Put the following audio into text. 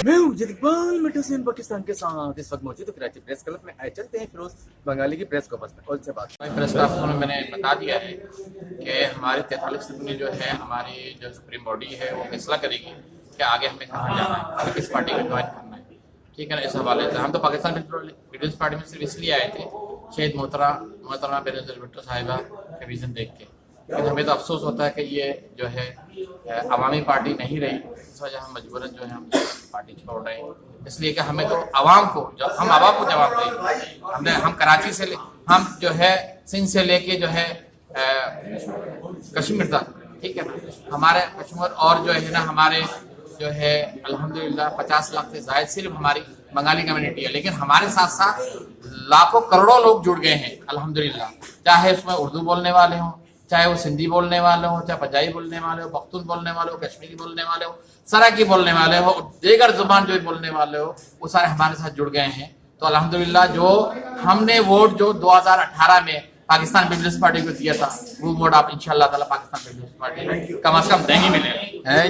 मैं हूँ इकबाल मिट्टू सिंह पाकिस्तान के साथ इस वक्त मौजूद कराची प्रेस क्लब में आए। चलते हैं फिरोज बंगाली की प्रेस कॉन्फ्रेंस में और से बात। प्रेस कॉन्फ्रेंस में मैंने बता दिया है कि हमारी 43 में जो है हमारी जो सुप्रीम बॉडी है वो फैसला करेगी कि आगे हमें कहाँ जाना है, आगे किस पार्टी को ज्वाइन करना है। ठीक है ना, इस हवाले से हम तो पाकिस्तान पीपल्स पार्टी में सिर्फ इसलिए आए थे शहीद मोहतरमा बेनज़ीर भुट्टो साहिबा का विजन देख के, लेकिन हमें तो अफसोस होता है कि ये जो है अवामी पार्टी नहीं रही। इस वजह हम मजबूरन जो है हम पार्टी छोड़ रहे हैं, इसलिए कि हमें तो आवाम को जवाब देंगे। हम कराची से हम जो है सिंध से लेके जो है कश्मीर तक, ठीक है ना, हमारे कश्मीर और जो है ना हमारे जो है अल्हम्दुलिल्लाह 50 लाख से ज्यादा सिर्फ हमारी बंगाली कम्युनिटी है, लेकिन हमारे साथ साथ लाखों करोड़ों लोग जुड़ गए हैं अल्हम्दुलिल्लाह। चाहे उसमें उर्दू बोलने वाले हों, चाहे वो सिंधी बोलने वाले हो, चाहे पंजाबी बोलने वाले हो, पख्तून बोलने वाले हो, कश्मीरी बोलने वाले हो, सराकी बोलने वाले हो, दीगर जुबान जो बोलने वाले हो, वो सारे हमारे साथ जुड़ गए हैं। तो अल्हम्दुलिल्लाह जो हमने वोट जो 2018 में पाकिस्तान पीपल्स पार्टी को दिया था, वो वोट आप इंशाअल्लाह ताला पाकिस्तान पीपल्स पार्टी कम से कम नहीं मिलेगा।